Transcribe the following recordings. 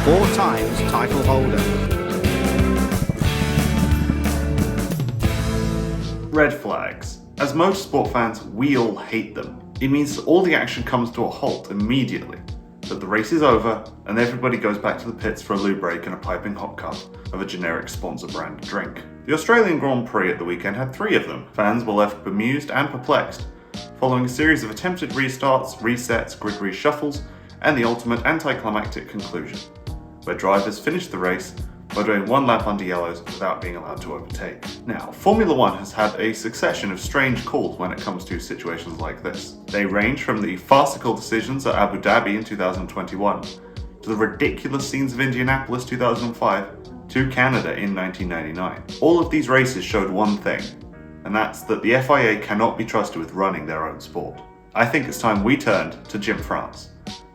4 times title holder. Red flags. As motorsport fans, we all hate them. It means that all the action comes to a halt immediately, that the race is over and everybody goes back to the pits for a loo break and a piping hot cup of a generic sponsor brand drink. The Australian Grand Prix at the weekend had 3 of them. Fans were left bemused and perplexed, following a series of attempted restarts, resets, grid reshuffles, and the ultimate anticlimactic conclusion, where drivers finished the race by doing 1 lap under yellows without being allowed to overtake. Now, Formula 1 has had a succession of strange calls when it comes to situations like this. They range from the farcical decisions at Abu Dhabi in 2021, to the ridiculous scenes of Indianapolis 2005, to Canada in 1999. All of these races showed one thing, and that's that the FIA cannot be trusted with running their own sport. I think it's time we turned to Jim France.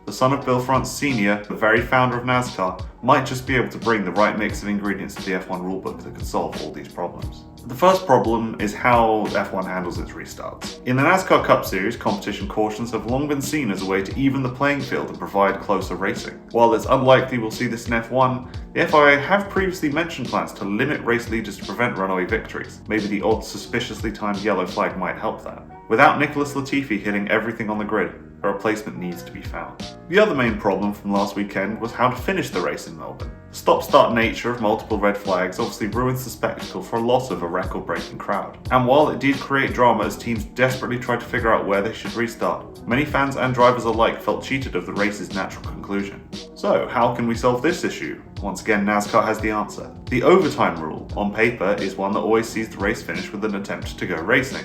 The son of Bill France Sr., the very founder of NASCAR, might just be able to bring the right mix of ingredients to the F1 rulebook that could solve all these problems. The first problem is how F1 handles its restarts. In the NASCAR Cup Series, competition cautions have long been seen as a way to even the playing field and provide closer racing. While it's unlikely we'll see this in F1, the FIA have previously mentioned plans to limit race leaders to prevent runaway victories. Maybe the odd suspiciously timed yellow flag might help that. Without Nicholas Latifi hitting everything on the grid, a replacement needs to be found. The other main problem from last weekend was how to finish the race in Melbourne. The stop-start nature of multiple red flags obviously ruins the spectacle for a lot of a record-breaking crowd. And while it did create drama as teams desperately tried to figure out where they should restart, many fans and drivers alike felt cheated of the race's natural conclusion. So, how can we solve this issue? Once again, NASCAR has the answer. The overtime rule, on paper, is one that always sees the race finish with an attempt to go racing.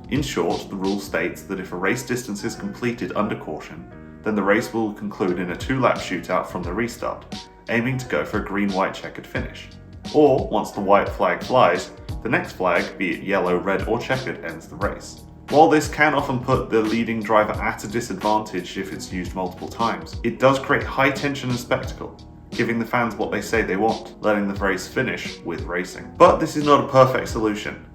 In short, the rule states that if a race distance is completed under caution, then the race will conclude in a 2-lap shootout from the restart, aiming to go for a green-white checkered finish. Or, once the white flag flies, the next flag, be it yellow, red or checkered, ends the race. While this can often put the leading driver at a disadvantage if it's used multiple times, it does create high tension and spectacle, giving the fans what they say they want, letting the race finish with racing. But this is not a perfect solution.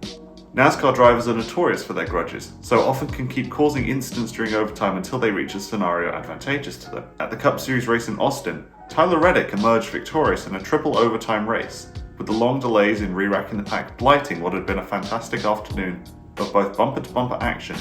NASCAR drivers are notorious for their grudges, so often can keep causing incidents during overtime until they reach a scenario advantageous to them. At the Cup Series race in Austin, Tyler Reddick emerged victorious in a triple overtime race, with the long delays in re-racking the pack blighting what had been a fantastic afternoon of both bumper-to-bumper action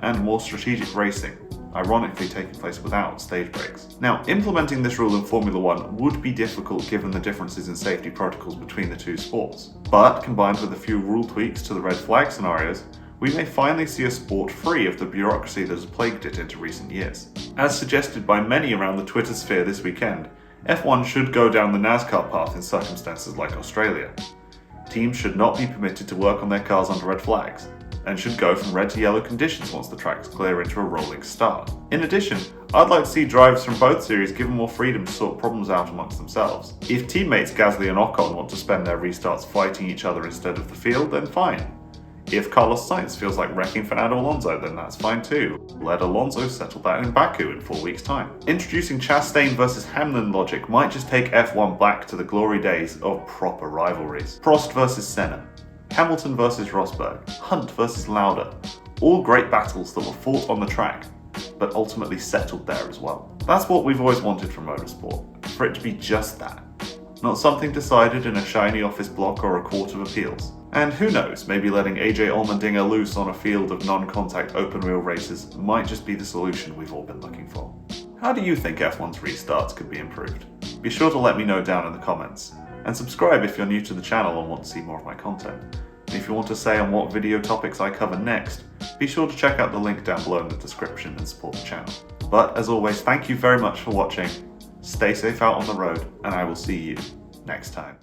and more strategic racing, ironically taking place without stage breaks. Now, implementing this rule in Formula 1 would be difficult given the differences in safety protocols between the two sports. But, combined with a few rule tweaks to the red flag scenarios, we may finally see a sport free of the bureaucracy that has plagued it into recent years. As suggested by many around the Twitter sphere this weekend, F1 should go down the NASCAR path in circumstances like Australia. Teams should not be permitted to work on their cars under red flags, and should go from red to yellow conditions once the tracks clear into a rolling start. In addition, I'd like to see drivers from both series given more freedom to sort problems out amongst themselves. If teammates Gasly and Ocon want to spend their restarts fighting each other instead of the field, then fine. If Carlos Sainz feels like wrecking Fernando Alonso, then that's fine too. Let Alonso settle that in Baku in 4 weeks' time. Introducing Chastain versus Hamlin logic might just take F1 back to the glory days of proper rivalries. Prost versus Senna, Hamilton versus Rosberg, Hunt versus Lauda, all great battles that were fought on the track, but ultimately settled there as well. That's what we've always wanted from motorsport, for it to be just that. Not something decided in a shiny office block or a court of appeals. And who knows, maybe letting AJ Allmendinger loose on a field of non-contact open-wheel races might just be the solution we've all been looking for. How do you think F1's restarts could be improved? Be sure to let me know down in the comments. And subscribe if you're new to the channel and want to see more of my content. And if you want to say on what video topics I cover next, be sure to check out the link down below in the description and support the channel. But as always, thank you very much for watching, stay safe out on the road, and I will see you next time.